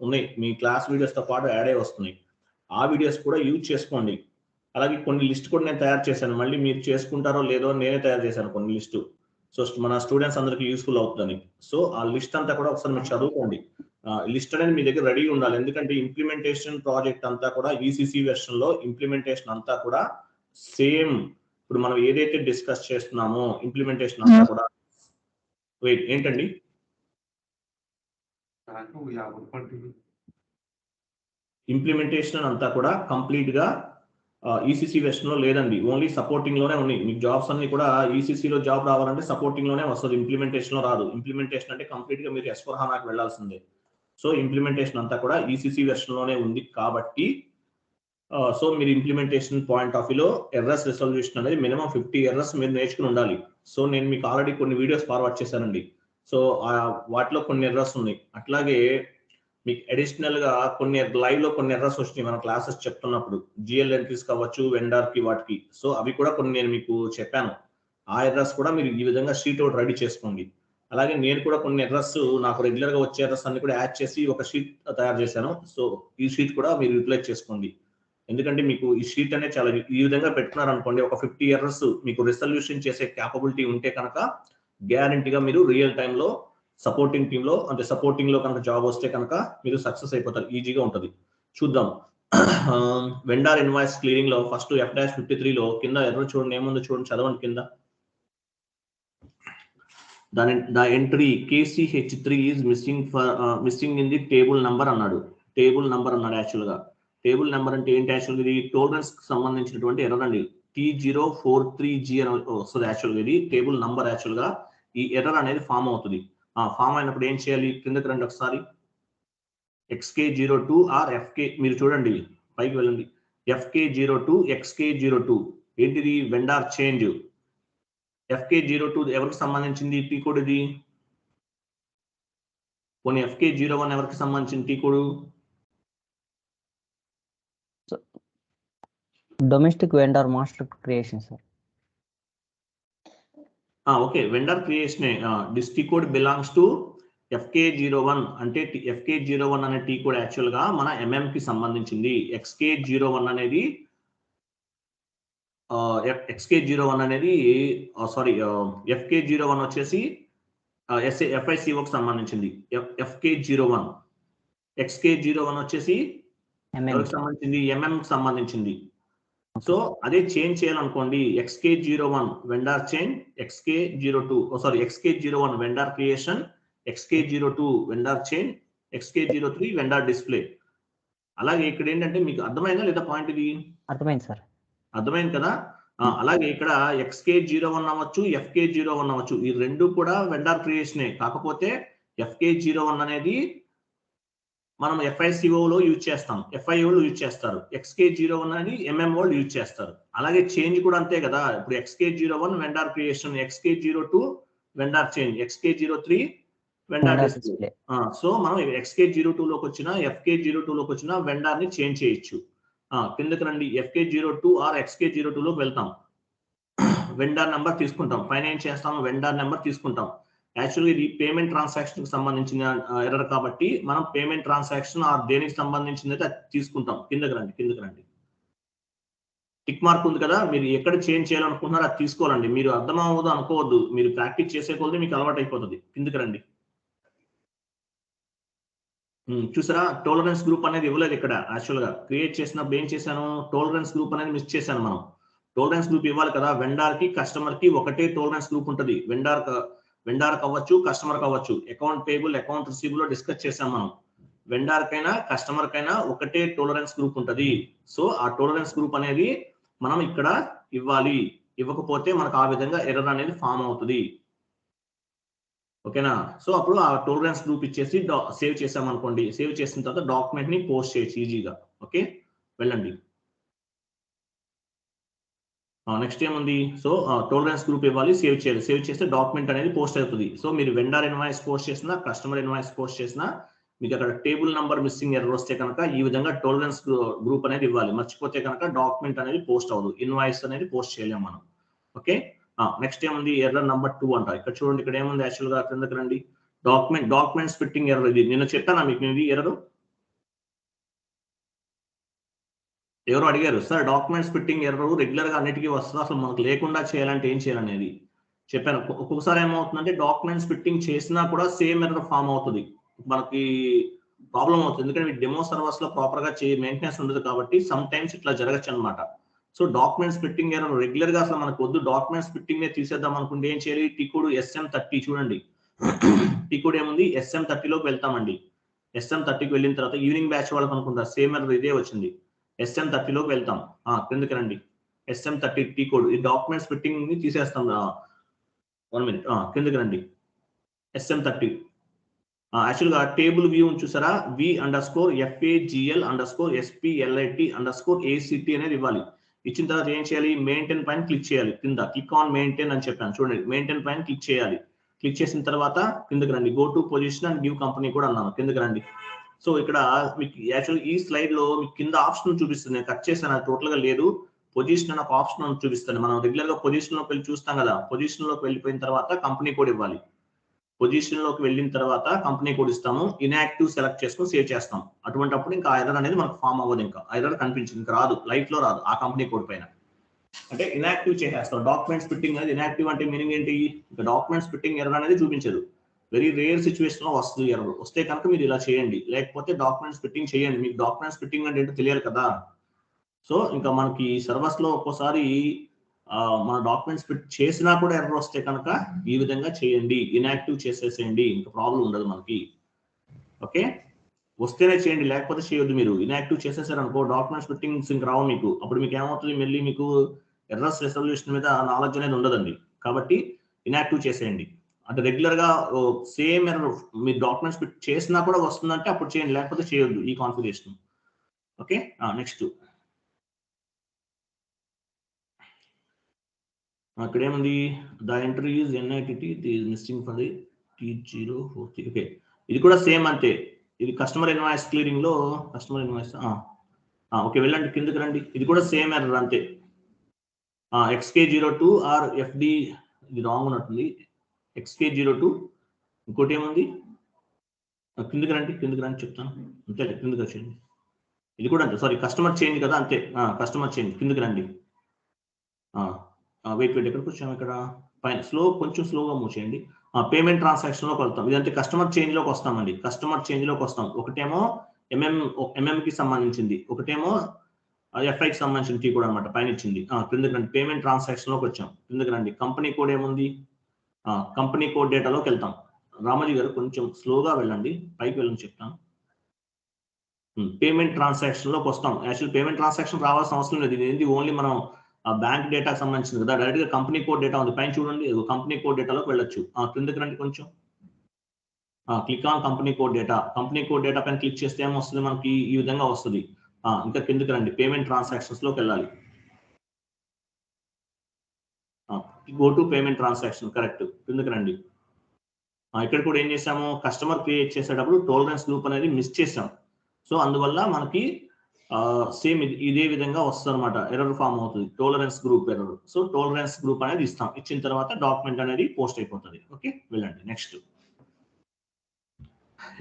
ఉన్నాయి, మీ క్లాస్ వీడియోస్తో పాటు యాడ్ అయ్యి వస్తున్నాయి. ఆ వీడియోస్ కూడా యూజ్ చేసుకోండి. అలాగే కొన్ని లిస్ట్ కూడా నేను తయారు చేశాను, మళ్ళీ మీరు చేసుకుంటారో లేదో నేనే తయారు చేశాను కొన్ని లిస్టు. సో మన స్టూడెంట్స్ అందరికీ యూస్ఫుల్ అవుతుందని. సో ఆ లిస్ట్ అంతా కూడా ఒకసారి మీరు చదువుకోండి. లిస్ట్ అనేది మీ దగ్గర రెడీ ఉండాలి, ఎందుకంటే ఇంప్లిమెంటేషన్ ప్రాజెక్ట్ అంతా కూడా ఈసీసీ వెర్షన్లో ఇంప్లిమెంటేషన్ అంతా కూడా సేమ్. ఇప్పుడు మనం ఏదైతే డిస్కస్ చేస్తున్నామో ఇంప్లిమెంటేషన్ అంతా కూడా వెయిట్ ఏంటండి ఇంప్లిమెంటేషన్ అంతా కూడా కంప్లీట్ గా ఈసీసీ వెర్షన్ లో లేదండి, ఓన్లీ సపోర్టింగ్ లోనే ఉన్నాయి. మీకు జాబ్స్ అన్ని కూడా ఈసీసీలో జాబ్ రావాలంటే సపోర్టింగ్ లోనే వస్తుంది, ఇంప్లిమెంటేషన్ లో రాదు. ఇంప్లిమెంటేషన్ అంటే కంప్లీట్ గా మీరు S/4HANAకి వెళ్లాల్సిందే. సో ఇంప్లిమెంటేషన్ అంతా కూడా ఈసీసీ వెర్షన్ లోనే ఉంది కాబట్టి సో మీరు ఇంప్లిమెంటేషన్ పాయింట్ ఆఫ్ వ్యూలో ఎర్రర్స్ రిజల్యూషన్ అనేది మినిమం 50 ఎర్రర్స్ మీరు నేర్చుకుని ఉండాలి. సో నేను మీకు ఆల్రెడీ కొన్ని వీడియోస్ ఫార్వర్డ్ చేశానండి. సో వాటిలో కొన్ని ఎర్రర్స్ ఉన్నాయి. అట్లాగే మీకు అడిషనల్ గా కొన్ని లైవ్ లో కొన్ని ఎర్రర్స్ వచ్చినాయి మనం క్లాసెస్ చెప్తున్నప్పుడు, జిఎల్ ఎంట్రీస్ కావచ్చు, వెండర్ కి వాటికి. సో అవి కూడా కొన్ని నేను మీకు చెప్పాను. ఆ ఎర్రర్స్ కూడా మీరు ఈ విధంగా షీట్ అవుట్ రెడీ చేసుకోండి. అలాగే నేను కూడా కొన్ని ఎర్రర్స్ నాకు రెగ్యులర్ గా వచ్చే ఎర్రర్స్ అన్ని కూడా యాడ్ చేసి ఒక షీట్ తయారు చేశాను. సో ఈ షీట్ కూడా మీరు యూటిలైజ్ చేసుకోండి, ఎందుకంటే మీకు ఈ షీట్ అనేది చాలా ఈ విధంగా పెట్టుకున్నారు అనుకోండి, ఒక 50 ఎర్రర్స్ మీకు రిజల్యూషన్ చేసే క్యాపబిలిటీ ఉంటే కనుక గ్యారంటీగా మీరు రియల్ టైంలో సపోర్టింగ్ టీమ్ లో అంటే సపోర్టింగ్ లో కనుక జాబ్ వస్తే కనుక మీరు సక్సెస్ అయిపోతారు, ఈజీగా ఉంటుంది. చూద్దాం. వెండర్ ఇన్వాయిస్ క్లియరింగ్ లో ఫస్ట్ F-53 లో కింద ఎర్రర్ చూడండి, ఏముందో చూడండి, చదవండి కింద. The entry KCH3 is missing in the table number అన్నాడు. టేబుల్ నంబర్ అన్నాడు. యాక్చువల్ గా టేబుల్ నెంబర్ అంటే ఏంటి? యాక్చువల్గా ఇది టోలరెన్స్ కి సంబంధించినటువంటి ఎర్రర్ అండి. T043G అని వస్తుంది. యాక్చువల్గా ఇది టేబుల్ నంబర్. యాక్చువల్గా ఈ ఎర్రర్ అనేది ఫామ్ అవుతుంది. ఫామ్ అయినప్పుడు ఏం చేయాలి? కిందకి రండి ఒకసారి. XK02 ఆర్ FK, మీరు చూడండి పైకి వెళ్ళండి. FK02 XK02 ఏంటిది? Vendor change. FK02 ఎవరికి సంబంధించింది టీ కోడ్ ఇది? కొన్ని FK01 ఎవరికి సంబంధించిన T code? Domestic vendor master creation sir. Okay, vendor creation. This T code belongs to FK01. అంటే FK01 అనే టీ కోడ్ యాక్చువల్ గా మన MM కి సంబంధించింది. XK01 అనేది FK01 వచ్చేసి FICO కి సంబంధించింది. FK01 XK01 వచ్చేసి ఎవరికి సంబంధించింది? MM కి సంబంధించింది. సో అదే చేంజ్ చేయాలనుకోండి, XK01 vendor change, XK01 vendor creation, XK02 vendor change, XK03 vendor display. అలాగే ఇక్కడ ఏంటంటే మీకు అర్థమైందా లేదా పాయింట్? ఇది అర్థమైంది సార్. అర్థమైంది కదా? అలాగే ఇక్కడ XK01 అవ్వచ్చు, FK01 అవ్వచ్చు, ఈ రెండు కూడా వెండర్ క్రియేషనే. కాకపోతే FK01 అనేది మనం FICO లో యూజ్ చేస్తాం, FIO లో యూజ్ చేస్తారు. XK01 అని MM వాళ్ళు యూజ్ చేస్తారు. అలాగే చేంజ్ కూడా అంతే కదా. ఇప్పుడు XK01 vendor creation, XK02 vendor change, XK03 vendor display. So మనం XK02 లోకి వచ్చిన FK02 లోకి వచ్చిన వెండర్ ని చేంజ్ చేయొచ్చు. కిందకి రండి. FK02 ఆర్ XK02 లోకి వెళ్తాం. వెండర్ నెంబర్ తీసుకుంటాం. పైన ఏం చేస్తాం? వెండర్ నెంబర్ తీసుకుంటాం. యాక్చువల్గా ఇది పేమెంట్ ట్రాన్సాక్షన్ కి సంబంధించిన ఎర్రర్ కాబట్టి మనం పేమెంట్ ట్రాన్సాక్షన్ ఆర్ దేనికి సంబంధించింది అయితే తీసుకుంటాం. కిందకి రండి. టిక్ మార్క్ ఉంది కదా, మీరు ఎక్కడ చేంజ్ చేయాలనుకుంటున్నారో అది తీసుకోవాలండి. మీరు అర్థం అవ్వదు అనుకోవద్దు, మీరు ప్రాక్టీస్ చేసే కొద్దీ మీకు అలవాటు అయిపోతుంది. కిందకి రండి. చూసారా, టోలరెన్స్ గ్రూప్ అనేది ఇవ్వలేదు ఇక్కడ. యాక్చువల్గా క్రియేట్ చేసినప్పుడు ఏం చేశాను? టోలరెన్స్ గ్రూప్ అనేది మిస్ చేశాను. మనం టోలరెన్స్ గ్రూప్ ఇవ్వాలి కదా. వెండార్ కి కస్టమర్ కి ఒకటే టోలరెన్స్ గ్రూప్ ఉంటుంది. వెండార్ కావచ్చు, కస్టమర్ కావచ్చు. Account payable, account receivable discuss చేసాం మనం. వెండార్ కైనా కస్టమర్ కైనా ఒకటే టోలరెన్స్ గ్రూప్ ఉంటుంది. సో ఆ టోలరెన్స్ గ్రూప్ అనేది మనం ఇక్కడ ఇవ్వాలి. ఇవ్వకపోతే మనకు ఆ విధంగా ఎర్రర్ అనేది ఫామ్ అవుతుంది. ఓకేనా? సో అప్పుడు ఆ టోలరెన్స్ గ్రూప్ ఇచ్చేసి సేవ్ చేసాం అనుకోండి. సేవ్ చేసిన తర్వాత డాక్యుమెంట్ ని పోస్ట్ చేయొచ్చు ఈజీగా. ఓకే, వెళ్ళండి. నెక్స్ట్ ఏముంది? సో టోలరెన్స్ గ్రూప్ ఇవ్వాలి, సేవ్ చేయాలి. సేవ్ చేస్తే డాక్యుమెంట్ అనేది పోస్ట్ అవుతుంది. సో మీరు వెండర్ ఇన్వాయిస్ పోస్ట్ చేసినా, కస్టమర్ ఇన్వాయిస్ పోస్ట్ చేసినా మీకు అక్కడ టేబుల్ నంబర్ మిస్సింగ్ ఎర్రర్ వస్తే కనుక ఈ విధంగా టోలరెన్స్ గ్రూప్ అనేది ఇవ్వాలి. మర్చిపోతే కనుక డాక్యుమెంట్ అనేది పోస్ట్ అవ్వదు, ఇన్వాయిస్ అనేది పోస్ట్ చేయలేము మనం. ఓకే, నెక్స్ట్ ఏముంది? ఎర్రర్ నెంబర్ 2 అంట. ఇక్కడ చూడండి, ఇక్కడ ఏముంది? యాక్చువల్గా కిందకి రండి. Documents fitting error. ఇది నేను చెప్పానా మీకు? ఇది ఎర్రర్ ఎవరు అడిగారు sir documents fitting error regular గా అన్నిటికీ వస్తుంది, అసలు మనకు లేకుండా చేయాలంటే ఏం చేయాలనేది చెప్పాను. ఒక్కొక్కసారి ఏమవుతుందంటే డాక్యుమెంట్స్ ఫిట్టింగ్ చేసినా కూడా సేమ్ ఎర్రర్ ఫామ్ అవుతుంది, మనకి ప్రాబ్లం అవుతుంది. ఎందుకంటే డెమో సర్వర్స్ లో ప్రాపర్ గా మెయింటెనెన్స్ ఉండదు కాబట్టి సమ్ టైమ్స్ ఇట్లా జరగచ్చు అనమాట. So documents fitting error regular గా అసలు మనకు వద్దు, డాక్యుమెంట్స్ ఫిట్టింగ్ తీసేద్దాం అనుకుంటే ఏం చేయాలి? టీ కోడ్ SM30 చూడండి. టీ కోడ్ ఏముంది? SM30లోకి వెళ్తామండి. SM30కి వెళ్ళిన తర్వాత ఈవినింగ్ బ్యాచ్ వాళ్ళకి అనుకుంటా సేమ్ ఎర్రర్ ఇదే వచ్చింది. SM30లోకి వెళ్తాం. కిందకి రండి. SM30 టీ కోడ్ ఈ డాక్యుమెంట్స్ ఫిట్టింగ్ ని తీసేస్తాం. 1 minute. కిందకి రండి. SM30 యాక్చువల్గా టేబుల్ వ్యూ చూసారా? V_FAGL_SPLIT_ACT అనేది ఇవ్వాలి. ఇచ్చిన తర్వాత ఏం చేయాలి? మెయింటైన్ పైన క్లిక్ చేయాలి. కింద క్లిక్ ఆన్ మెయింటైన్ అని చెప్పాను చూడండి. మెయింటైన్ పైన క్లిక్ చేయాలి. క్లిక్ చేసిన తర్వాత కిందకి రండి. Go to position and give company కూడా అన్నాను. కిందకి రండి. సో ఇక్కడ మీకు యాక్చువల్ ఈ స్లైడ్ లో మీకు కింద ఆప్షన్ చూపిస్తుంది. నేను కట్ చేశాను, అది టోటల్ గా లేదు. పొజిషన్ అని ఒక ఆప్షన్ చూపిస్తుంది. మనం రెగ్యులర్ గా పొజిషన్ లోకి వెళ్ళి చూస్తాం కదా. పొజిషన్ లోకి వెళ్ళిపోయిన తర్వాత కంపెనీ కోడ్ ఇవ్వాలి. పొజిషన్ లోకి వెళ్ళిన తర్వాత కంపెనీ కోడ్ ఇస్తాము. ఇన్యాక్టివ్ సెలెక్ట్ చేసుకొని సేవ్ చేస్తాం. అటువంటిప్పుడు ఇంకా ఎర్రర్ అనేది మనకు ఫామ్ అవ్వదు, ఇంకా ఎర్రర్ కనిపించింది, ఇంకా రాదు, లైఫ్ లో రాదు ఆ కంపెనీ కోడ్ పైన. అంటే ఇన్యాక్టివ్ చేసేస్తాం. డాక్యుమెంట్స్ ఫిట్టింగ్ అనేది ఇన్యాక్టివ్ అంటే మీనింగ్ ఏంటి? ఇంకా డాక్యుమెంట్స్ ఫిట్టింగ్ ఎర్రర్ అనేది చూపించదు. వెరీ రేర్ సిచ్యువేషన్ లో వస్తుంది ఎర్రర్. వస్తే కనుక మీరు ఇలా చేయండి, లేకపోతే డాక్యుమెంట్స్ ఫిట్టింగ్ చేయండి. మీకు డాక్యుమెంట్స్ ఫిట్టింగ్ అంటే ఏంటో తెలియాలి కదా. సో ఇంకా మనకి సర్వర్స్ లో ఒక్కోసారి మన డాక్యుమెంట్స్ ఫిట్ చేసినా కూడా ఎర్రర్ వస్తే కనుక ఈ విధంగా చేయండి, ఇన్యాక్టివ్ చేసేసేయండి, ఇంకా ప్రాబ్లం ఉండదు మనకి. ఓకే, వస్తేనే చేయండి, లేకపోతే చేయొద్దు. మీరు ఇన్యాక్టివ్ చేసేసారు అనుకో డాక్యుమెంట్స్ ఫిట్టింగ్స్ ఇంకా రావు మీకు. అప్పుడు మీకు ఏమవుతుంది? మళ్ళీ మీకు ఎర్రర్స్ రెసల్యూషన్ మీద నాలెడ్జ్ అనేది ఉండదండి. కాబట్టి ఇన్యాక్టివ్ చేసేయండి. అంటే రెగ్యులర్ గా సేమ్ ఎర్రర్ మీరు డాక్యుమెంట్స్ ఫిట్ చేసినా కూడా వస్తుందంటే అప్పుడు చేయండి, లేకపోతే చేయొద్దు ఈ కాన్ఫిగరేషన్. ఓకే, నెక్స్ట్ అక్కడ ఏముంది? The entry is NITT missing for the T043. Okay, ఇది కూడా సేమ్ అంతే. ఇది కస్టమర్ ఇన్వాయిస్ క్లియరింగ్ లో కస్టమర్ ఇన్వాయిస్. ఓకే, వెళ్ళండి కిందకి రండి. ఇది కూడా సేమ్ ఎర్రర్ అంతే. XK02 ఆర్ FD, ఇది రాంగ్ ఉన్నట్టుంది. XK02 ఇంకోటి ఏముంది? కిందకి రండి చెప్తాను. అంతే, కిందకి వచ్చేయండి. ఇది కూడా అంతే, సారీ కస్టమర్ చేంజ్ కదా, అంతే. కస్టమర్ చేంజ్, కిందకి రండి. వెయిట్ ఎక్కడికి వచ్చాము? ఇక్కడ పైన కొంచెం స్లోగా మూవ్ చేయండి. పేమెంట్ ట్రాన్సాక్షన్ లోకి వెళ్తాం. ఇదంటే కస్టమర్ చేంజ్ లోకి వస్తామండి. కస్టమర్ చేంజ్ లోకి వస్తాం. ఒకటేమో MM కి సంబంధించింది, ఒకటేమో FIకి సంబంధించిన టీ కూడా అనమాట పైన ఇచ్చింది. కిందకి రండి. పేమెంట్ ట్రాన్సాక్షన్ లోకి వచ్చాం. కిందకి రండి. కంపెనీ కోడ్ ఏముంది? కంపెనీ కోడ్ డేటాలోకి వెళ్తాం. రామోజీ గారు కొంచెం స్లోగా వెళ్ళండి, పైకి వెళ్ళని చెప్తాను. పేమెంట్ ట్రాన్సాక్షన్ లోకి వస్తాం. యాక్చువల్ పేమెంట్ ట్రాన్సాక్షన్ రావాల్సిన అవసరం లేదు. ఇది ఓన్లీ మనం బ్యాంక్ డేటాకి సంబంధించింది కదా. డైరెక్ట్ గా కంపెనీ కోడ్ డేటా ఉంది పైన చూడండి. కంపెనీ కోడ్ డేటాలోకి వెళ్ళొచ్చు. కిందకి రండి కొంచెం. Click on company code data. Company code data పైన క్లిక్ చేస్తే ఏమొస్తుంది? మనకి ఈ విధంగా వస్తుంది. ఇంకా కిందకి రండి. పేమెంట్ ట్రాన్సాక్షన్స్ లోకి వెళ్ళాలి. Go to payment transaction, correct. కిందకి రండి. ఇక్కడ కూడా ఏం చేసాము? కస్టమర్ క్రియేట్ చేసేటప్పుడు టోలరెన్స్ గ్రూప్ అనేది మిస్ చేసాం. సో అందువల్ల మనకి సేమ్ ఇదే విధంగా వస్తుంది అనమాట. ఎర్రర్ ఫామ్ అవుతుంది, tolerance group error. So tolerance group అనేది ఇస్తాం. ఇచ్చిన తర్వాత డాక్యుమెంట్ అనేది పోస్ట్ అయిపోతుంది. ఓకే, వెళ్ళండి నెక్స్ట్.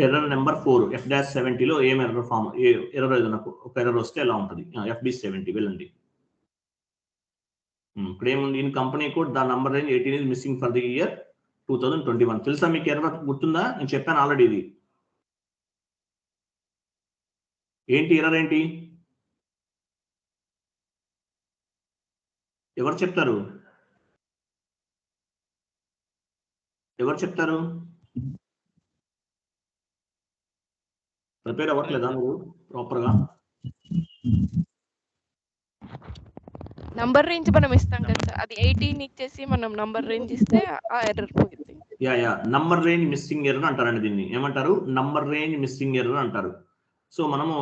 ఎర్రర్ నెంబర్ 4 F-70లో ఏం ఎర్రర్ ఫామ్, ఎర్రర్ ఏదైనా ఒక ఎర్రర్ వస్తే ఎలా ఉంటుంది? FB70 వెళ్ళండి. ఇక్కడ ఏముంది? In company code the number range 18 is missing for the year 2021. తెలుసా మీకు? ఎర్రర్ గుర్తుందా? నేను చెప్పాను ఆల్రెడీ. ఇది ఏంటి ఎర్రర్? ఏంటి ఎవరు చెప్తారు? ప్రిపేర్ అవ్వట్లేదా నువ్వు ప్రాపర్ గా? నంబర్ రేంజ్ మనం ఇస్తాం కదా సార్, అది 18 ఇచ్చేసి మనం నంబర్ రేంజ్ ఇస్తే ఆ ఎర్రర్ పోయింది. Yeah number range missing error అంటారండి. దీన్ని ఏమంటారు? నంబర్ రేంజ్ మిస్సింగ్ ఎర్రర్ అంటారు. సో మనము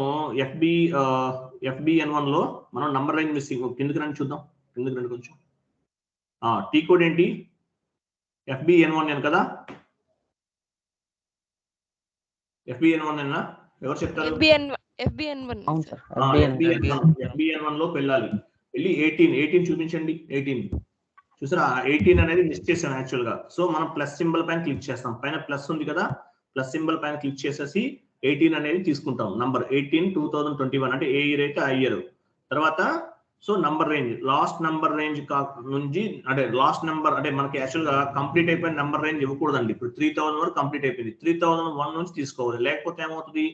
FBN1 లో మనం నంబర్ రేంజ్ మిస్సింగ్. కిందకి రండి చూద్దాం. కిందకి రండి కొంచెం. టీ కోడ్ ఏంటి? FBN1 కదా? FBN1 ఎవరు చెప్తారు? FBN1 అవును సార్. FBN1 లోకి వెళ్ళాలి. వెళ్ళి 18 చూపించండి. 18 చూసారా? 18 అనేది మిస్ చేసాం యాక్చువల్ గా. సో మనం ప్లస్ సింబల్ పైన క్లిక్ చేస్తాం. పైన ప్లస్ ఉంది కదా, ప్లస్ సింబల్ పైన క్లిక్ చేసేసి 18 అనేది తీసుకుంటాం. నంబర్ 18 2021 అంటే ఏ ఇయర్ అయితే ఆ ఇయర్. తర్వాత so number range last number range నుంచి అంటే లాస్ట్ నెంబర్ అంటే మనకి యాక్చువల్గా కంప్లీట్ అయిపోయిన నెంబర్ రేంజ్ ఇవ్వకూడదండి. ఇప్పుడు 3000 వరకు కంప్లీట్ అయిపోయింది, 3001 నుంచి తీసుకోవాలి. లేకపోతే ఏమవుతుంది,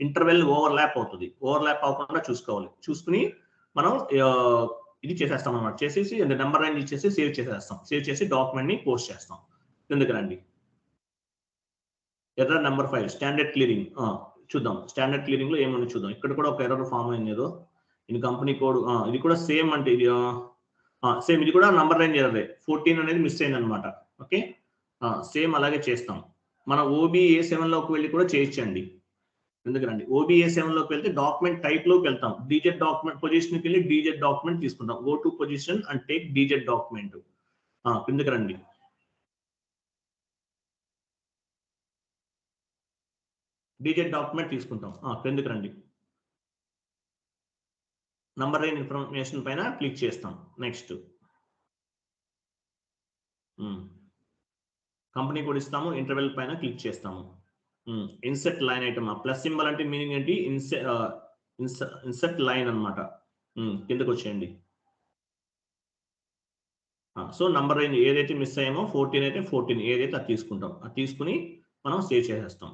ఇంటర్వెల్ ఓవర్లాప్ అవుతుంది. ఓవర్లాప్ అవ్వకుండా చూసుకోవాలి. చూసుకుని మనం ఇది చేసేస్తాం అన్నమాట. చేసేసి నెంబర్ రేంజ్ ఇచ్చేసి సేవ్ చేసేస్తాం. సేవ్ చేసి డాక్యుమెంట్ ని పోస్ట్ చేస్తాం. ఎందుకు రండి ఎర్రర్ నెంబర్ 5 స్టాండర్డ్ క్లియరింగ్ చూద్దాం. స్టాండర్డ్ క్లియరింగ్ లో ఏమని చూద్దాం. ఇక్కడ కూడా ఒక ఎర్రర్ ఫామ్ అయింది ఏదో. ఇది కంపెనీ కోడ్ ఇది కూడా సేమ్ అంటే ఇది సేమ్ ఇది కూడా నంబర్ రేంజ్ ఎర్రర్ 14 అనేది మిస్ అయింది అనమాట. ఓకే సేమ్ అలాగే చేస్తాం. మన OBA7 లోకి వెళ్ళి కూడా చేయించండి. ఎందుకండి OBA7 లోకి వెళ్తే డాక్యుమెంట్ టైప్ లోకి వెళ్తాం. డీజెడ్ డాక్యుమెంట్ పొజిషన్ కి వెళ్ళి డీజెడ్ డాక్యుమెంట్ తీసుకుంటాం. Go to position and take DZ document. కిందకి రండి. డీజెడ్ డాక్యుమెంట్ తీసుకుంటాం. కిందకి రండి. నంబర్ రేంజ్ ఇన్ఫర్మేషన్ పైన క్లిక్ చేస్తాం. నెక్స్ట్ కంపెనీ కోడ్ ఇస్తాము. ఇంటర్వెల్ పైన క్లిక్ చేస్తాము. Insert line item. Plus symbol అంటే మీనింగ్ ఏంటి, ఇన్సెట్ లైన్ అనమాట. కిందకు వచ్చేయండి. సో నంబర్ రేంజ్ ఏదైతే మిస్ అయ్యామో 14 అయితే 14 ఏదైతే అది తీసుకుంటాం. అది తీసుకుని మనం సేవ్ చేసేస్తాం.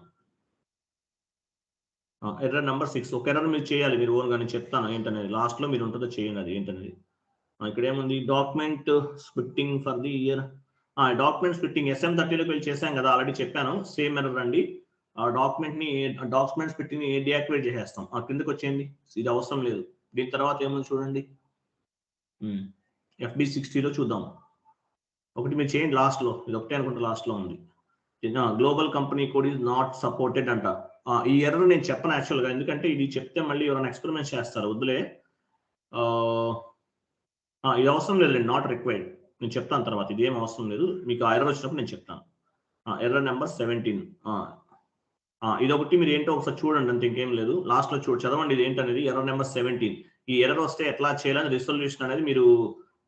ఎర్రర్ నెంబర్ 6 ఒక ఎర్రర్ మీరు చేయాలి మీరు ఓన్ గానే చెప్తాను ఏంటనేది. లాస్ట్ లో మీరు ఉంటుందో చేయండి అది ఏంటనేది. ఇక్కడ ఏముంది, document splitting for the year. Document splitting SM30లోకి వెళ్ళి చేశాం కదా, ఆల్రెడీ చెప్పాను. సేమ్ ఎర్రర్ అండి. డాక్యుమెంట్ స్ప్లిట్టింగ్ ని డియాక్టివేట్ చేసేస్తాం. కిందకి వచ్చేయండి. ఇది అవసరం లేదు. దీని తర్వాత ఏముంది చూడండి. FB60లో చూద్దాం. ఒకటి మీరు చేయండి లాస్ట్ లో. ఇది ఒకటే అనుకుంటే లాస్ట్ లో ఉంది. Global company code is not supported అంట. ఈ ఎర్రర్ నేను చెప్పను యాక్చువల్గా, ఎందుకంటే ఇది చెప్తే మళ్ళీ ఎవరైనా ఎక్స్పెరిమెంట్ చేస్తారు. వద్దులే, ఇది అవసరం లేదు. నాట్ రిక్వైర్డ్ నేను చెప్తాను తర్వాత. ఇది ఏం అవసరం లేదు. మీకు ఆ ఎర్రర్ వచ్చినప్పుడు నేను చెప్తాను. Error number 17. ఇది ఒకటి మీరు ఏంటో ఒకసారి చూడండి అంతే, ఇంకేం లేదు. లాస్ట్ లో చదవండి ఇది ఏంటనేది. Error number 17. ఈ ఎర్రర్ వస్తే ఎట్లా చేయాలని రిజల్యూషన్ అనేది మీరు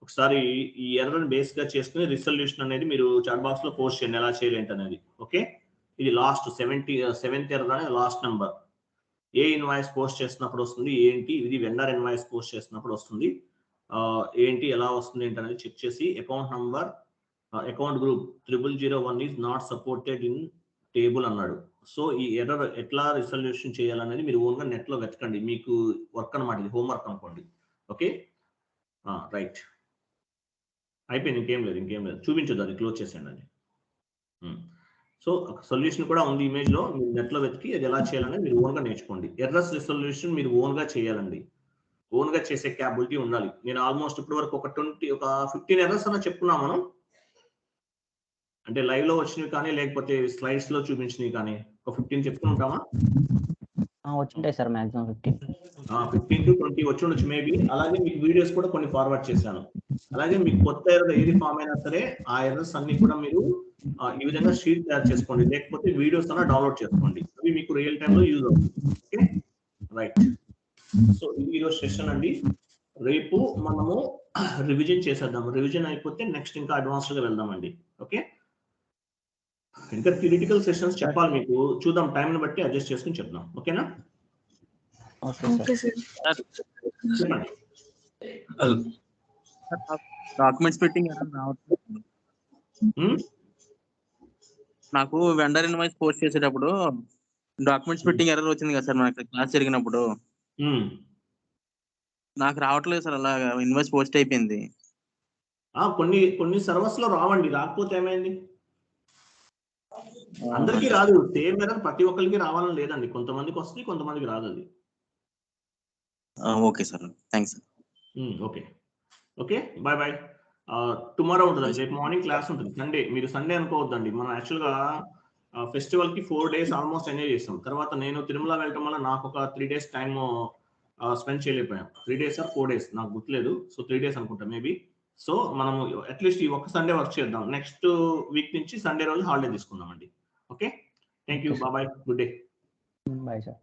ఒకసారి ఈ ఎర్రర్ బేస్ గా చేసుకుని రిజల్యూషన్ అనేది మీరు చాట్ బాక్స్ లో పోస్ట్ చేయండి ఎలా చేయాలి అనేది. ఓకే ఇది లాస్ట్ 7th ఎర్రర్ అనేది లాస్ట్ నెంబర్. ఏ ఇన్వాయిస్ పోస్ట్ చేసినప్పుడు వస్తుంది ఏంటి, ఇది వెండర్ ఇన్వాయిస్ పోస్ట్ చేసినప్పుడు వస్తుంది ఏంటి, ఎలా వస్తుంది ఏంటి అనేది చెక్ చేసి account number account group 0001 is not supported in table అన్నాడు. సో ఈ ఎర్రర్ ఎట్లా రిజల్యూషన్ చేయాలనేది మీరు ఓన్గా నెట్ లో వెతకండి. మీకు వర్క్ అనమాట, ఇది హోంవర్క్ అనుకోండి. ఓకే రైట్ అయిపోయింది. ఇంకేం లేదు చూపించదు, అది క్లోజ్ చేసేయండి అది. సో సొల్యూషన్ కూడా ఉంది ఇమేజ్ లో, మీరు నెట్ లో వెతికి అది ఎలా చేయాలనేది మీరు ఓన్ గా నేర్చుకోండి. ఎర్రర్స్ రిజల్యూషన్ మీరు ఓన్ గా చేయాలండి. ఓన్ గా చేసే క్యాపబిలిటీ ఉండాలి. నేను ఆల్మోస్ట్ ఇప్పటి వరకు ఒక 15 ఎర్రర్స్ అన్న చెప్పుకున్నాం మనం. అంటే లైవ్ లో వచ్చినవి కానీ లేకపోతే స్లైడ్స్ లో చూపించినవి కానీ ఒక 15 చెప్పుకుని ఉంటామా? వచ్చింటాయి సార్ మాక్సిమం 15 to 20 వచ్చి ఉండొచ్చు మేబీ. అలాగే మీకు వీడియోస్ కూడా కొన్ని ఫార్వర్డ్ చేశాను. అలాగే మీకు కొత్త ఎర్రర్ ఏది ఫామ్ అయినా సరే ఆ ఎర్రర్స్ అన్ని కూడా మీరు ఈ విధంగా షీట్ తయారు చేసుకోండి, లేకపోతే వీడియోస్ అన్న డౌన్లోడ్ చేసుకోండి. అవి మీకు రియల్ టైమ్ లో యూజ్ అవుతుంది. Okay right. సో ఇది ఈరోజు సెషన్ అండి. రేపు మనము రివిజన్ చేసేద్దాం. రివిజన్ అయిపోతే నెక్స్ట్ ఇంకా అడ్వాన్స్డ్ గా వెళ్దామండి. ఓకే ఇంకా థియరిటికల్ సెషన్స్ చెప్పాలి మీకు, చూద్దాం టైంని బట్టి అడ్జస్ట్ చేసుకుని చెప్దాం. ఓకేనా? చెప్పండి. డాక్యుమెంట్స్ పెట్టింగ్ నాకు వెండర్ ఇన్వాయిస్ పోస్ట్ చేసేటప్పుడు డాక్యుమెంట్స్ పెట్టింగ్ ఎర్రర్ వచ్చింది కదా సార్, మనకి క్లాస్ జరిగినప్పుడు. నాకు రావట్లేదు సార్, అలా ఇన్వాయిస్ పోస్ట్ అయిపోయింది. కొన్ని సర్వర్స్ లో రావండి. రాకపోతే ఏమైంది, అందరికీ రాదు. సేమ్ ఎర్రర్ ప్రతి ఒక్కరికి రావాలని లేదండి. కొంతమందికి వస్తుంది, కొంతమందికి రాదు అది. Okay sir, thanks. Okay okay bye bye. Tomorrow ఉంటుంది, రేపు మార్నింగ్ క్లాస్ ఉంటుంది. సండే, మీరు సండే అనుకోవద్దండి. మనం యాక్చువల్గా ఫెస్టివల్ కి 4 days ఆల్మోస్ట్ ఎంజాయ్ చేస్తాం. తర్వాత నేను తిరుమల వెళ్ళటం వల్ల నాకు ఒక 3 days టైం స్పెండ్ చేయలేకపోయాం. 3 days or 4 days నాకు గుర్తులేదు. సో 3 days అనుకుంటా మేబీ. సో మనం అట్లీస్ట్ ఈ ఒక్క సండే వర్క్ చేద్దాం. నెక్స్ట్ వీక్ నుంచి సండే రోజు హాలిడే తీసుకుందాం అండి. Okay thank you, bye, good day. Bye sir.